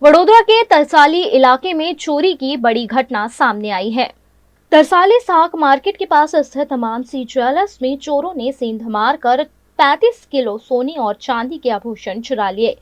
वडोदरा के तरसाली इलाके में चोरी की बड़ी घटना सामने आई है। तरसाली साग मार्केट के पास स्थित मानसी ज्वेलर्स में चोरों ने सेंध मारकर 35 किलो सोने और चांदी के आभूषण चुरा लिए।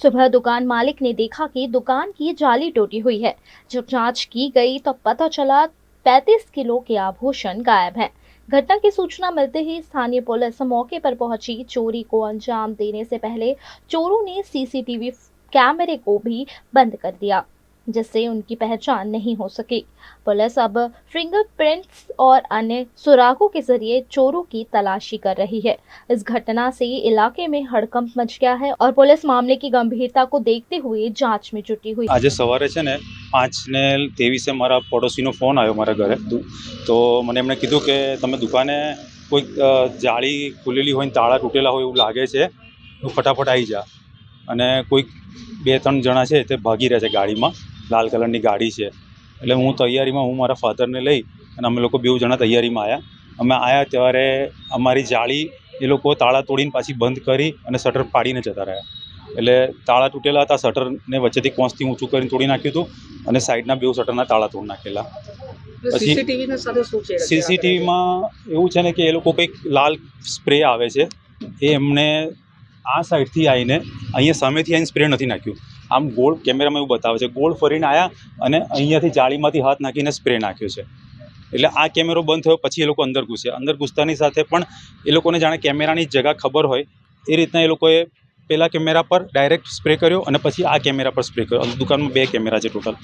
सुबह दुकान मालिक ने देखा कि दुकान की जाली टूटी हुई है। जब जांच की गई तो पता चला 35 किलो के आभूषण गायब हैं। घटना की सूचना मिलते ही स्थानीय पुलिस मौके पर पहुंची। चोरी को अंजाम देने से पहले चोरों ने सीसीटीवी कैमरे को भी बंद कर दिया, जिससे उनकी पहचान नहीं हो सकी। पुलिस अब फिंगरप्रिंट्स और अन्य सुरागों के जरिए चोरों की तलाशी कर रही है। इस घटना से इलाके में हड़कंप मच गया है और पुलिस मामले की गंभीरता को देखते हुए जांच में जुटी हुई। आज सवारे છે ને 5:23 મારા પડોશીનો ફોન આવ્યો મારા ઘરે, તો મને એમણે કીધું કે તમે દુકાને કોઈક જાળી ખુલેલી હોય ને તાળા તૂટેલા હોય એવું લાગે છે, તો ફટાફટ આવી જા. અને કોઈક 2-3 જણા છે તે ભાગી રહ્યા છે ગાડીમાં, લાલ કલરની ગાડી છે. એટલે હું તૈયારીમાં, હું મારા ફાધરને લઈ અને અમે લોકો 2 જણા તૈયારીમાં આવ્યા. અમે આવ્યા ત્યારે અમારી જાળી એ લોકો તાળા તોડીને પાછી બંધ કરી અને શટર પાડીને જતા રહ્યા. એટલે તાળા તૂટેલા હતા, શટરને વચ્ચેથી કોંસથી ઊંચું કરીને તોડી નાખ્યું હતું અને સાઈડના 2 શટરના તાળા તોડી નાખેલા. પછી સીસીટીવીમાં એવું છે ને કે એ લોકો કંઈક લાલ સ્પ્રે આવે છે, એ એમને આ સાઈડથી આવીને અહીંયા સામેથી આવીને સ્પ્રે નથી નાખ્યું. આમ ગોળ કેમેરામાં એવું બતાવે છે, ગોળ ફરીને આવ્યા અને અહીંયાથી જાળીમાંથી હાથ નાખીને સ્પ્રે નાખ્યો છે. એટલે આ કેમેરો બંધ થયો પછી એ લોકો અંદર ઘૂસ્યા. અંદર ઘૂસતાની સાથે પણ એ લોકોને જાણે કેમેરાની જગા ખબર હોય એ રીતના એ લોકોએ પહેલાં કેમેરા પર ડાયરેક્ટ સ્પ્રે કર્યો અને પછી આ કેમેરા પર સ્પ્રે કર્યો. દુકાનમાં 2 કેમેરા છે ટોટલ,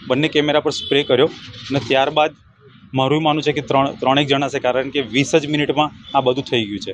બંને કેમેરા પર સ્પ્રે કર્યો અને ત્યારબાદ મારું માનવું છે કે ત્રણેક જણા છે, કારણ કે 20 જ મિનિટમાં આ બધું થઈ ગયું છે.